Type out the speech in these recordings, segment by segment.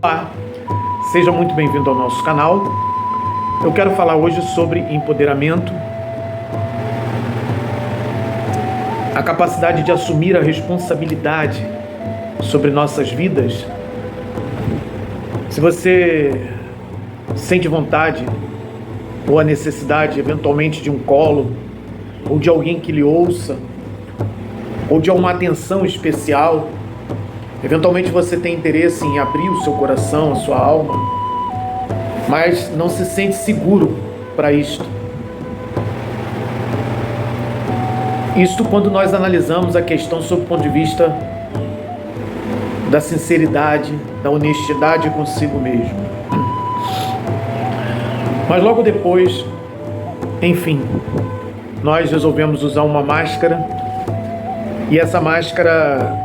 Olá, seja muito bem-vindo ao nosso canal. Eu quero falar hoje sobre empoderamento, a capacidade de assumir a responsabilidade sobre nossas vidas. Se você sente vontade ou a necessidade, eventualmente, de um colo, ou de alguém que lhe ouça, ou de uma atenção especial, eventualmente você tem interesse em abrir o seu coração, a sua alma, mas não se sente seguro para isto. Isto quando nós analisamos a questão sob o ponto de vista da sinceridade, da honestidade consigo mesmo. Mas logo depois, enfim, nós resolvemos usar uma máscara, e essa máscara,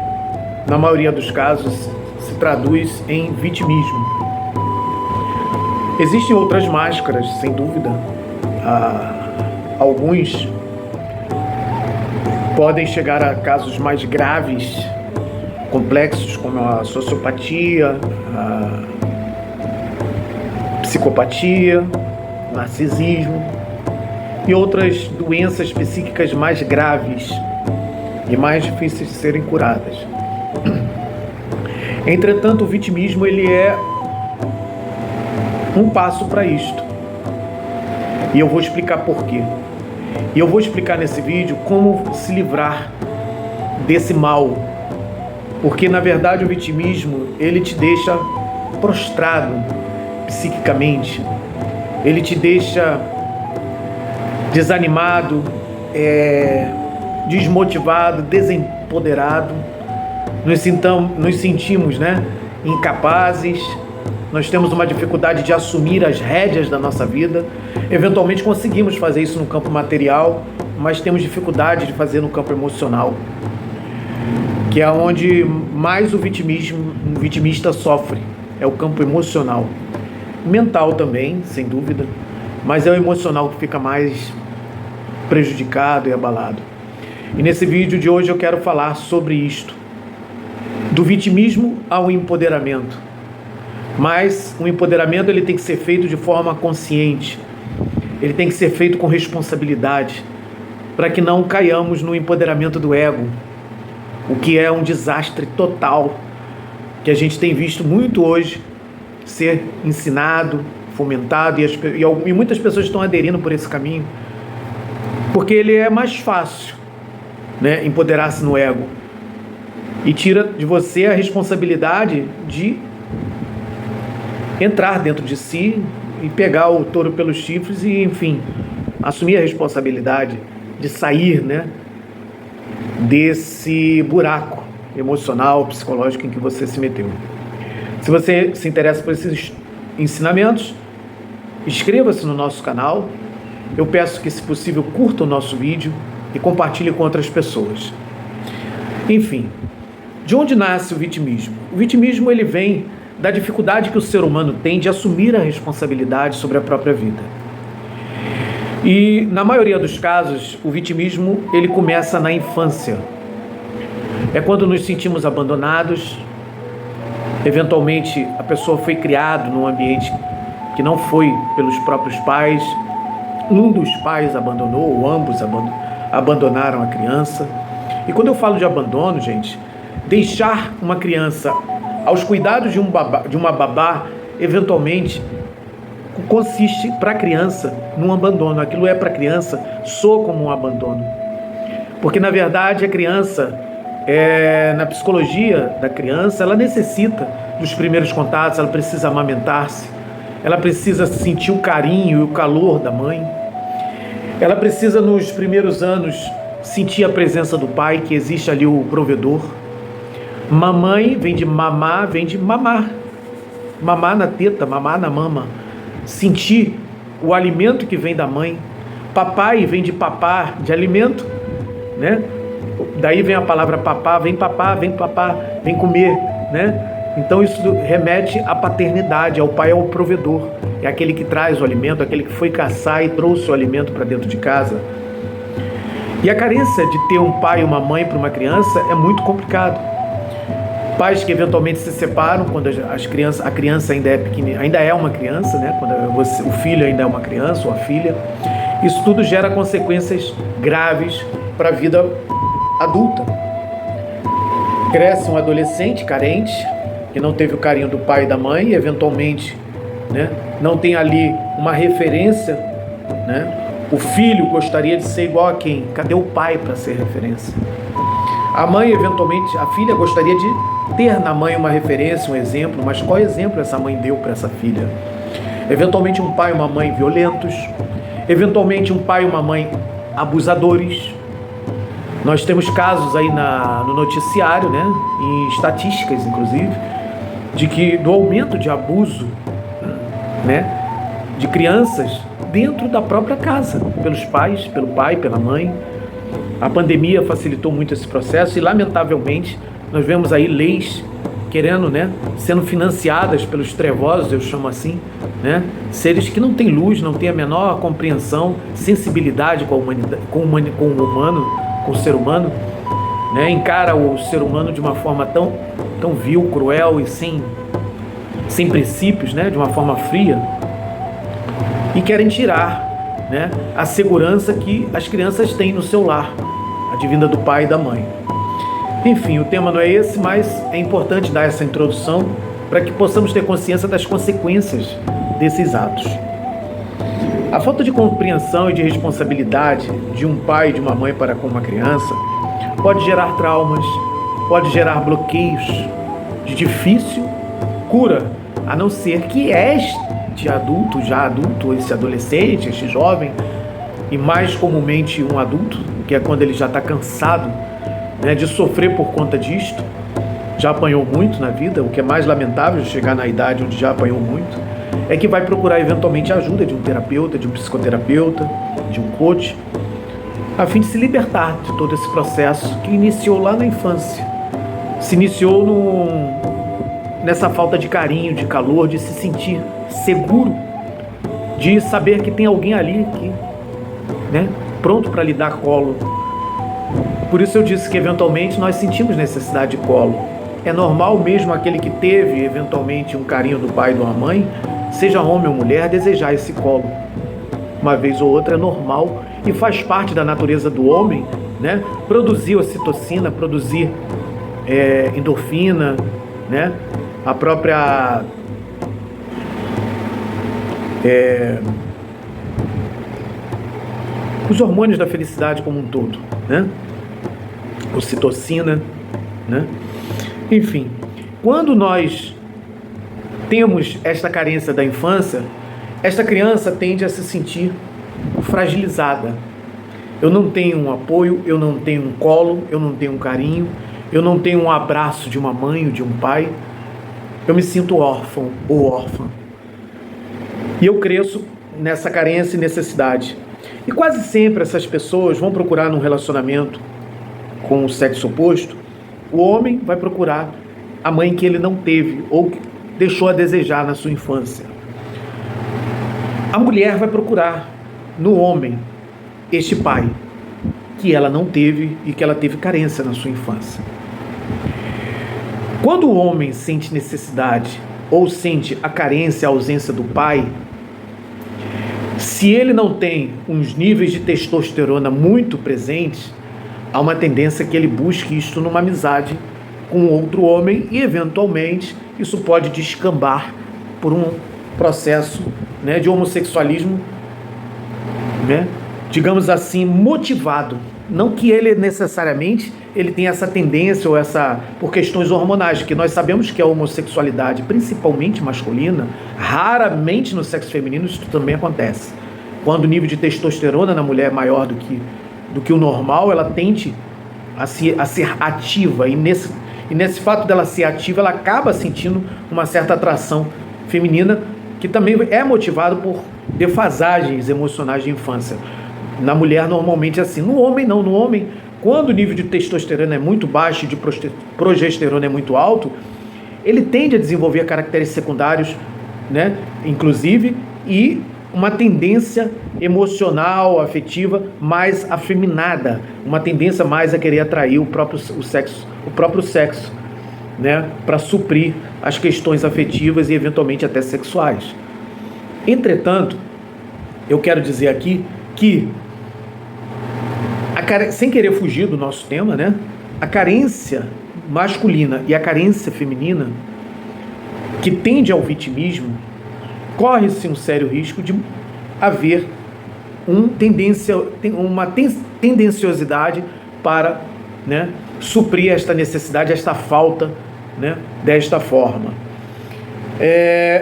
na maioria dos casos, se traduz em vitimismo. Existem outras máscaras, sem dúvida. Alguns podem chegar a casos mais graves, complexos, como a sociopatia, a psicopatia, narcisismo e outras doenças psíquicas mais graves e mais difíceis de serem curadas. Entretanto, o vitimismo ele é um passo para isto. E eu vou explicar por quê. E eu vou explicar nesse vídeo como se livrar desse mal. Porque, na verdade, o vitimismo, ele te deixa prostrado psiquicamente. Ele te deixa desanimado, desmotivado, desempoderado. Nos sentimos, incapazes. Nós temos uma dificuldade de assumir as rédeas da nossa vida. Eventualmente conseguimos fazer isso no campo material, mas temos dificuldade de fazer no campo emocional, que é onde mais o vitimista sofre. É o campo emocional. Mental também, sem dúvida, mas é o emocional que fica mais prejudicado e abalado. E nesse vídeo de hoje eu quero falar sobre isto, do vitimismo ao empoderamento. Mas o empoderamento ele tem que ser feito de forma consciente, ele tem que ser feito com responsabilidade, para que não caiamos no empoderamento do ego, o que é um desastre total, que a gente tem visto muito hoje ser ensinado, fomentado, e muitas pessoas estão aderindo por esse caminho, porque ele é mais fácil, empoderar-se no ego, e tira de você a responsabilidade de entrar dentro de si e pegar o touro pelos chifres e, enfim, assumir a responsabilidade de sair, desse buraco emocional, psicológico em que você se meteu. Se você se interessa por esses ensinamentos, inscreva-se no nosso canal. Eu peço que, se possível, curta o nosso vídeo e compartilhe com outras pessoas. Enfim, de onde nasce o vitimismo? O vitimismo ele vem da dificuldade que o ser humano tem de assumir a responsabilidade sobre a própria vida. E, na maioria dos casos, o vitimismo ele começa na infância. É quando nos sentimos abandonados. Eventualmente, a pessoa foi criada num ambiente que não foi pelos próprios pais. Um dos pais abandonou, ou ambos abandonaram a criança. E quando eu falo de abandono, gente, deixar uma criança aos cuidados de uma babá, eventualmente, consiste para a criança num abandono. Aquilo é para a criança, soa como um abandono. Porque, na verdade, a criança, na psicologia da criança, ela necessita dos primeiros contatos, ela precisa amamentar-se, ela precisa sentir o carinho e o calor da mãe, ela precisa, nos primeiros anos, sentir a presença do pai, que existe ali o provedor. Mamãe vem de mamar, vem de mamar. Mamar na teta, mamar na mama. Sentir o alimento que vem da mãe. Papai vem de papar, de alimento, Daí vem a palavra papá, vem comer, Então isso remete à paternidade, ao pai, ao provedor. É aquele que traz o alimento, aquele que foi caçar e trouxe o alimento para dentro de casa. E a carência de ter um pai e uma mãe para uma criança é muito complicado. Pais que eventualmente se separam quando a criança ainda é pequena, ainda é uma criança, né? Quando o filho ainda é uma criança ou a filha. Isso tudo gera consequências graves para a vida adulta. Cresce um adolescente carente, que não teve o carinho do pai e da mãe, e eventualmente, né, não tem ali uma referência, né? O filho gostaria de ser igual a quem? Cadê o pai para ser referência? A mãe, eventualmente, a filha gostaria de ter na mãe uma referência, um exemplo, mas qual exemplo essa mãe deu para essa filha? Eventualmente um pai e uma mãe violentos, eventualmente um pai e uma mãe abusadores. Nós temos casos aí no noticiário, né, em estatísticas, inclusive, do aumento de abuso, né, de crianças dentro da própria casa, pelos pais, pelo pai, pela mãe. A pandemia facilitou muito esse processo e, lamentavelmente, nós vemos aí leis querendo, né, sendo financiadas pelos trevosos, eu chamo assim, né, seres que não têm luz, não têm a menor compreensão, sensibilidade com a humanidade, com o humano, com o ser humano, né, encara o ser humano de uma forma tão vil, cruel e sem princípios, né, de uma forma fria, e querem tirar, né, a segurança que as crianças têm no seu lar, advinda do pai e da mãe. Enfim, o tema não é esse, mas é importante dar essa introdução para que possamos ter consciência das consequências desses atos. A falta de compreensão e de responsabilidade de um pai e de uma mãe para com uma criança pode gerar traumas, pode gerar bloqueios de difícil cura, a não ser que este adulto, esse adolescente, este jovem, e mais comumente um adulto, que é quando ele já está cansado, né, de sofrer por conta disto, já apanhou muito na vida, o que é mais lamentável, chegar na idade onde já apanhou muito, é que vai procurar eventualmente a ajuda de um terapeuta, de um psicoterapeuta, de um coach, a fim de se libertar de todo esse processo que iniciou lá na infância. Se iniciou nessa falta de carinho, de calor, de se sentir seguro, de saber que tem alguém ali que, né, pronto para lhe dar colo. Por isso eu disse que eventualmente nós sentimos necessidade de colo. É normal mesmo aquele que teve eventualmente um carinho do pai e de uma mãe, seja homem ou mulher, desejar esse colo. Uma vez ou outra é normal e faz parte da natureza do homem, né, produzir ocitocina, produzir endorfina, né, a própria os hormônios da felicidade como um todo, né? Ocitocina, né? Enfim, quando nós temos esta carência da infância, esta criança tende a se sentir fragilizada. Eu não tenho um apoio, eu não tenho um colo, eu não tenho um carinho, eu não tenho um abraço de uma mãe ou de um pai. Eu me sinto órfão ou órfã. E eu cresço nessa carência e necessidade. E quase sempre essas pessoas vão procurar num relacionamento com o sexo oposto, o homem vai procurar a mãe que ele não teve ou que deixou a desejar na sua infância. A mulher vai procurar no homem este pai que ela não teve e que ela teve carência na sua infância. Quando o homem sente necessidade ou sente a carência, a ausência do pai, se ele não tem uns níveis de testosterona muito presentes, há uma tendência que ele busque isto numa amizade com outro homem e, eventualmente, isso pode descambar por um processo, né, de homossexualismo, né, digamos assim, motivado. Não que ele necessariamente ele tenha essa tendência ou por questões hormonais, que nós sabemos que a homossexualidade, principalmente masculina, raramente no sexo feminino isso também acontece. Quando o nível de testosterona na mulher é maior do que o normal, ela tende a ser ativa, e nesse fato dela ser ativa, ela acaba sentindo uma certa atração feminina, que também é motivado por defasagens emocionais de infância. Na mulher, normalmente é assim. No homem, não. No homem, quando o nível de testosterona é muito baixo e de progesterona é muito alto, ele tende a desenvolver caracteres secundários, né, inclusive, e uma tendência emocional, afetiva, mais afeminada, uma tendência mais a querer atrair o próprio sexo, né, para suprir as questões afetivas e eventualmente até sexuais. Entretanto, eu quero dizer aqui que, sem querer fugir do nosso tema, né, a carência masculina e a carência feminina, que tende ao vitimismo, corre-se um sério risco de haver uma tendenciosidade para, né, suprir esta necessidade, esta falta, né, desta forma.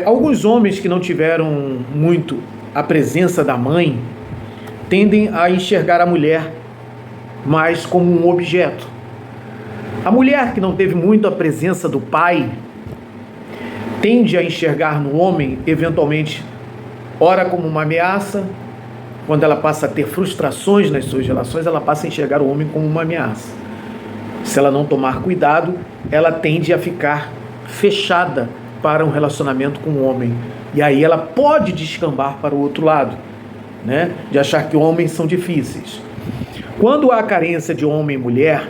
Alguns homens que não tiveram muito a presença da mãe tendem a enxergar a mulher mais como um objeto. A mulher que não teve muito a presença do pai tende a enxergar no homem, eventualmente, ora como uma ameaça. Quando ela passa a ter frustrações nas suas relações, ela passa a enxergar o homem como uma ameaça. Se ela não tomar cuidado, ela tende a ficar fechada para um relacionamento com o homem. E aí ela pode descambar para o outro lado, né? De achar que homens são difíceis. Quando há carência de homem e mulher,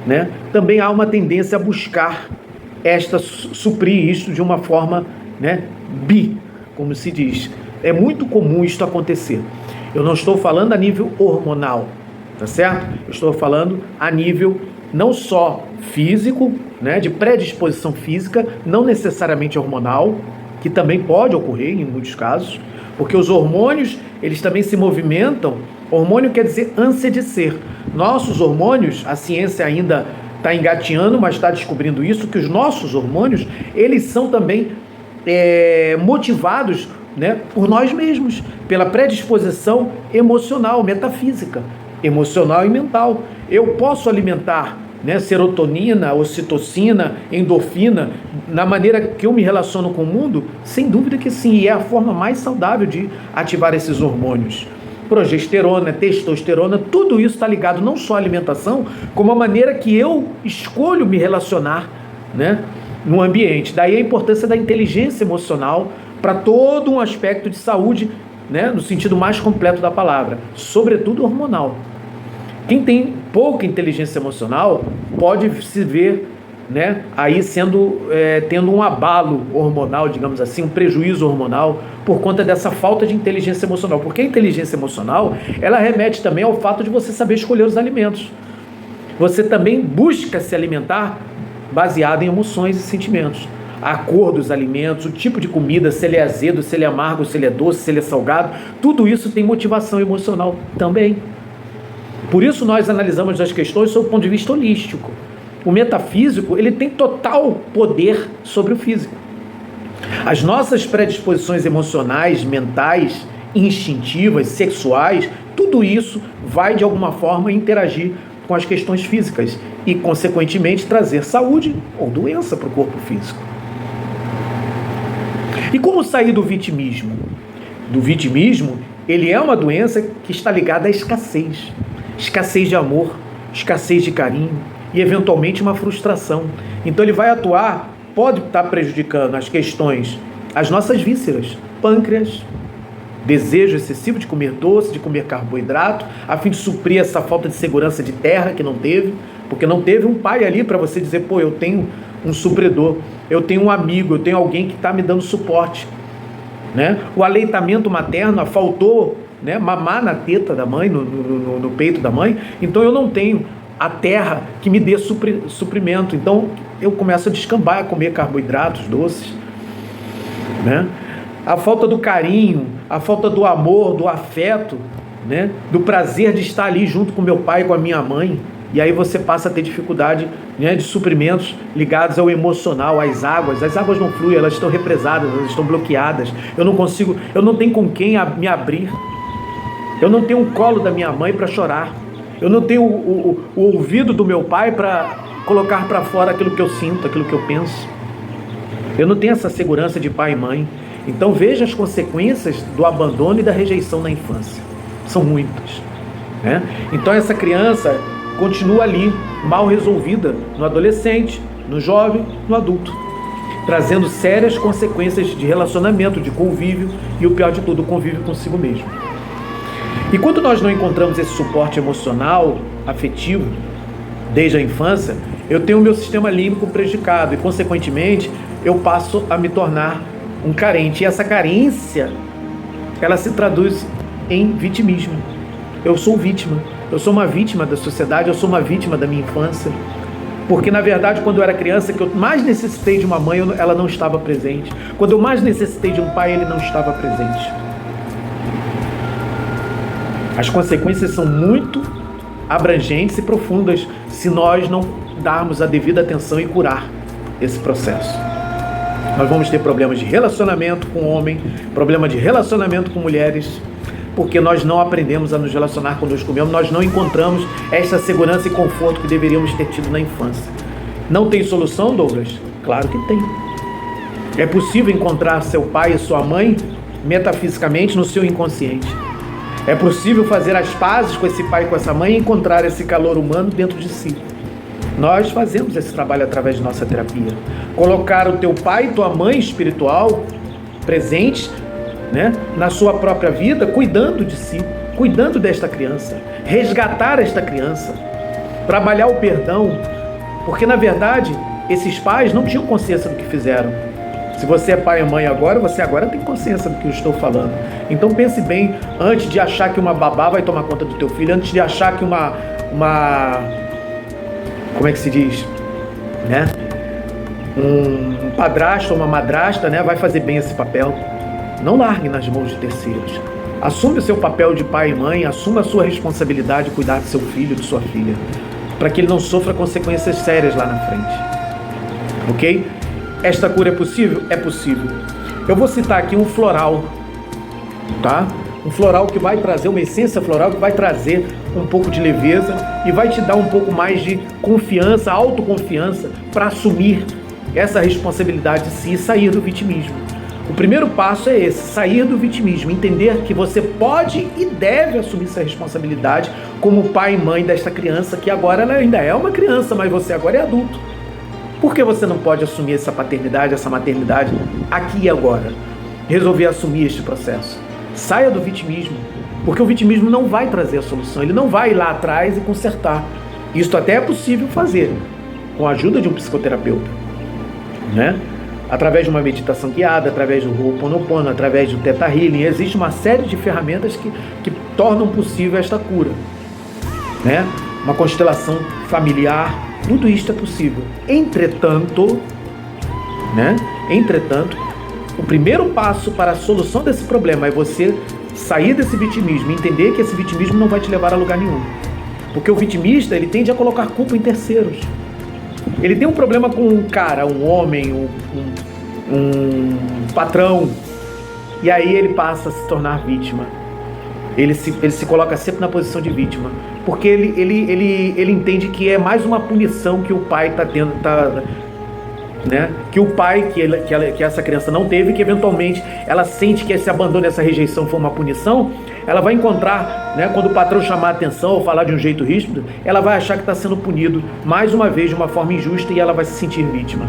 né, também há uma tendência a buscar suprir isto de uma forma, né, como se diz. É muito comum isto acontecer. Eu não estou falando a nível hormonal, tá certo? Eu estou falando a nível não só físico, né, de predisposição física, não necessariamente hormonal, que também pode ocorrer em muitos casos, porque os hormônios, eles também se movimentam. Hormônio quer dizer ânsia de ser. Nossos hormônios, a ciência ainda está engateando, mas está descobrindo isso, que os nossos hormônios, eles são também motivados, né, por nós mesmos, pela predisposição emocional, metafísica, emocional e mental. Eu posso alimentar, né, serotonina, ocitocina, endorfina, na maneira que eu me relaciono com o mundo? Sem dúvida que sim, e é a forma mais saudável de ativar esses hormônios. Progesterona, testosterona, tudo isso está ligado não só à alimentação, como à maneira que eu escolho me relacionar, né, no ambiente. Daí a importância da inteligência emocional para todo um aspecto de saúde, né, no sentido mais completo da palavra, sobretudo hormonal. Quem tem pouca inteligência emocional pode se ver, né, aí tendo um abalo hormonal, digamos assim, um prejuízo hormonal por conta dessa falta de inteligência emocional. Porque a inteligência emocional, ela remete também ao fato de você saber escolher os alimentos. Você também busca se alimentar baseado em emoções e sentimentos. A cor dos alimentos, o tipo de comida, se ele é azedo, se ele é amargo, se ele é doce, se ele é salgado, tudo isso tem motivação emocional também. Por isso nós analisamos as questões sob o ponto de vista holístico. O metafísico, ele tem total poder sobre o físico. As nossas predisposições emocionais, mentais, instintivas, sexuais, tudo isso vai de alguma forma interagir com as questões físicas e, consequentemente, trazer saúde ou doença para o corpo físico. E como sair do vitimismo? Do vitimismo, ele é uma doença que está ligada à escassez. Escassez de amor, escassez de carinho e, eventualmente, uma frustração. Então, ele vai atuar, pode estar prejudicando as nossas vísceras, pâncreas, desejo excessivo de comer doce, de comer carboidrato, a fim de suprir essa falta de segurança de terra que não teve, porque não teve um pai ali para você dizer, pô, eu tenho um supridor, eu tenho um amigo, eu tenho alguém que está me dando suporte, né? O aleitamento materno, faltou, né, mamar na teta da mãe, no peito da mãe, então eu não tenho a terra que me dê suprimento, então eu começo a descambar, a comer carboidratos, doces, né? A falta do carinho, a falta do amor, do afeto, né, do prazer de estar ali junto com meu pai e com a minha mãe, e aí você passa a ter dificuldade, né, de suprimentos ligados ao emocional, às águas. As águas não fluem, elas estão represadas, elas estão bloqueadas. Eu não tenho com quem me abrir. Eu não tenho um colo da minha mãe para chorar. Eu não tenho o ouvido do meu pai para colocar para fora aquilo que eu sinto, aquilo que eu penso. Eu não tenho essa segurança de pai e mãe. Então veja as consequências do abandono e da rejeição na infância. São muitas, né? Então essa criança continua ali, mal resolvida, no adolescente, no jovem, no adulto, trazendo sérias consequências de relacionamento, de convívio e, o pior de tudo, o convívio consigo mesmo. E quando nós não encontramos esse suporte emocional, afetivo, desde a infância, eu tenho o meu sistema límbico prejudicado e, consequentemente, eu passo a me tornar um carente. E essa carência, ela se traduz em vitimismo. Eu sou vítima. Eu sou uma vítima da sociedade, eu sou uma vítima da minha infância. Porque, na verdade, quando eu era criança, que eu mais necessitei de uma mãe, ela não estava presente. Quando eu mais necessitei de um pai, ele não estava presente. As consequências são muito abrangentes e profundas se nós não darmos a devida atenção e curar esse processo. Nós vamos ter problemas de relacionamento com homem, problema de relacionamento com mulheres, porque nós não aprendemos a nos relacionar conosco mesmo, nós não encontramos essa segurança e conforto que deveríamos ter tido na infância. Não tem solução, Douglas? Claro que tem. É possível encontrar seu pai e sua mãe metafisicamente no seu inconsciente. É possível fazer as pazes com esse pai e com essa mãe e encontrar esse calor humano dentro de si. Nós fazemos esse trabalho através de nossa terapia. Colocar o teu pai e tua mãe espiritual presentes, né, na sua própria vida, cuidando de si, cuidando desta criança, resgatar esta criança, trabalhar o perdão, porque na verdade esses pais não tinham consciência do que fizeram. Se você é pai e mãe agora, você agora tem consciência do que eu estou falando. Então pense bem, antes de achar que uma babá vai tomar conta do teu filho, antes de achar que como é que se diz, né, um padrasto ou uma madrasta, né, vai fazer bem esse papel. Não largue nas mãos de terceiros. Assume o seu papel de pai e mãe, assuma a sua responsabilidade de cuidar do seu filho, de sua filha, para que ele não sofra consequências sérias lá na frente. Ok? Esta cura é possível? É possível. Eu vou citar aqui um floral, tá? Um floral que vai trazer, uma essência floral que vai trazer um pouco de leveza e vai te dar um pouco mais de confiança, autoconfiança para assumir essa responsabilidade de si e sair do vitimismo. O primeiro passo é esse, sair do vitimismo, entender que você pode e deve assumir essa responsabilidade como pai e mãe desta criança, que agora ela ainda é uma criança, mas você agora é adulto. Por que você não pode assumir essa paternidade, essa maternidade aqui e agora? Resolver assumir este processo. Saia do vitimismo, porque o vitimismo não vai trazer a solução, ele não vai ir lá atrás e consertar. Isso até é possível fazer, com a ajuda de um psicoterapeuta, né? Através de uma meditação guiada, através do Ho'oponopono, através do Theta Healing, existe uma série de ferramentas que tornam possível esta cura, né? Uma constelação familiar, tudo isto é possível. Entretanto, o primeiro passo para a solução desse problema é você sair desse vitimismo, entender que esse vitimismo não vai te levar a lugar nenhum. Porque o vitimista, ele tende a colocar culpa em terceiros. Ele tem um problema com um cara, um homem, um patrão, e aí ele passa a se tornar vítima. Ele se coloca sempre na posição de vítima, porque ele entende que é mais uma punição que o pai está tendo, né? Que o pai que essa criança não teve, que eventualmente ela sente que esse abandono, essa rejeição foi uma punição, ela vai encontrar, né, quando o patrão chamar a atenção ou falar de um jeito ríspido, ela vai achar que está sendo punido mais uma vez de uma forma injusta e ela vai se sentir vítima.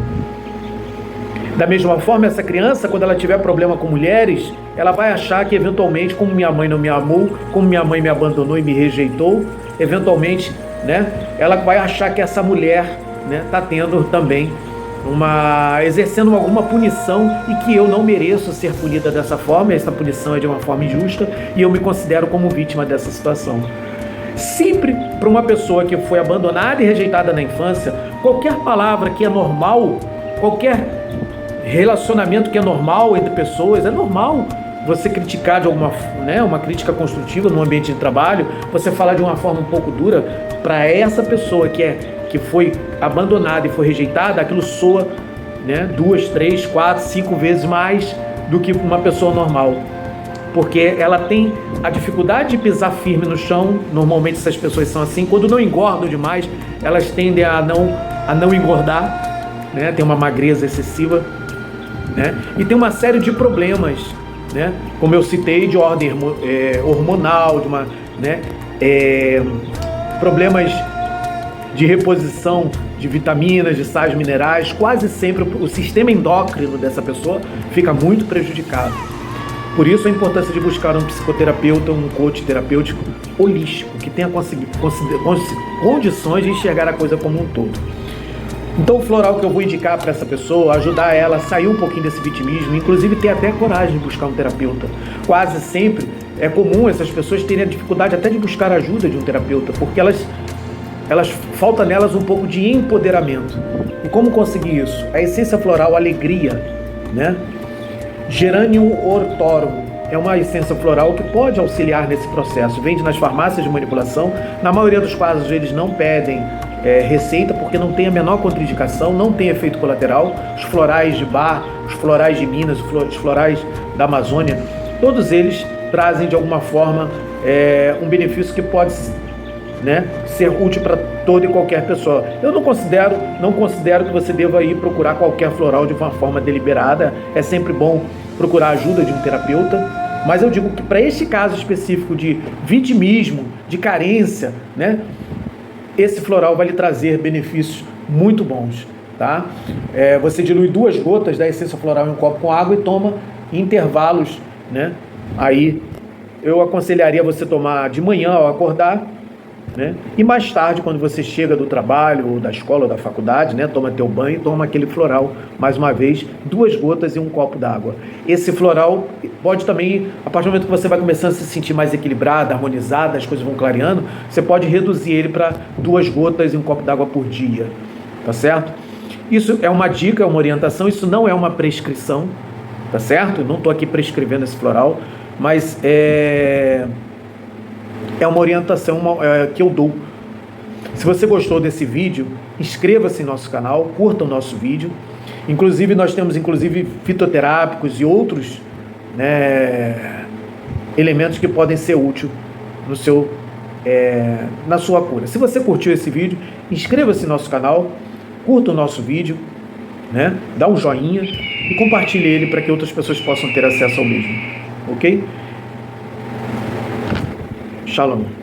Da mesma forma, essa criança, quando ela tiver problema com mulheres, ela vai achar que eventualmente, como minha mãe não me amou, como minha mãe me abandonou e me rejeitou, eventualmente, né, ela vai achar que essa mulher, né, está tendo também exercendo alguma punição e que eu não mereço ser punida dessa forma, essa punição é de uma forma injusta e eu me considero como vítima dessa situação. Sempre para uma pessoa que foi abandonada e rejeitada na infância, qualquer palavra que é normal, qualquer relacionamento que é normal entre pessoas, é normal você criticar de alguma, né, uma crítica construtiva no ambiente de trabalho, você falar de uma forma um pouco dura para essa pessoa que foi abandonada e foi rejeitada, aquilo soa, né, 2, 3, 4, 5 vezes mais do que uma pessoa normal. Porque ela tem a dificuldade de pisar firme no chão. Normalmente essas pessoas são assim. Quando não engordam demais, elas tendem a não engordar, né? Tem uma magreza excessiva, né? E tem uma série de problemas, né? Como eu citei, de ordem hormonal, problemas de reposição de vitaminas, de sais minerais. Quase sempre o sistema endócrino dessa pessoa fica muito prejudicado. Por isso a importância de buscar um psicoterapeuta, um coach terapêutico holístico, que tenha condições de enxergar a coisa como um todo. Então o floral que eu vou indicar para essa pessoa, ajudar ela a sair um pouquinho desse vitimismo, inclusive ter até coragem de buscar um terapeuta. Quase sempre é comum essas pessoas terem a dificuldade até de buscar a ajuda de um terapeuta, porque elas falta nelas um pouco de empoderamento. E como conseguir isso? A essência floral alegria, né? Geranium ortorum é uma essência floral que pode auxiliar nesse processo. Vende nas farmácias de manipulação. Na maioria dos casos eles não pedem receita, porque não tem a menor contraindicação, não tem efeito colateral. Os florais de Bar, os florais de Minas, os florais da Amazônia, todos eles trazem de alguma forma um benefício que pode, né, ser útil para toda e qualquer pessoa. Eu não considero que você deva ir procurar qualquer floral de uma forma deliberada. É sempre bom procurar a ajuda de um terapeuta, mas eu digo que para este caso específico de vitimismo, de carência, né, esse floral vai lhe trazer benefícios muito bons, tá? Você dilui 2 gotas da essência floral em um copo com água e toma em intervalos, né? Aí eu aconselharia você tomar de manhã ao acordar, né? E mais tarde, quando você chega do trabalho, ou da escola, ou da faculdade, né? Toma teu banho e toma aquele floral, mais uma vez, 2 gotas em um copo d'água. Esse floral pode também, a partir do momento que você vai começando a se sentir mais equilibrada, harmonizada, as coisas vão clareando, você pode reduzir ele para 2 gotas em um copo d'água por dia, tá certo? Isso é uma dica, é uma orientação, isso não é uma prescrição, tá certo? Eu não estou aqui prescrevendo esse floral, mas é uma orientação que eu dou. Se você gostou desse vídeo, inscreva-se em nosso canal, curta o nosso vídeo. Inclusive, nós temos fitoterápicos e outros, né, elementos que podem ser úteis na sua cura. Se você curtiu esse vídeo, inscreva-se em nosso canal, curta o nosso vídeo, né, dá um joinha e compartilhe ele para que outras pessoas possam ter acesso ao mesmo. Ok? Shalom.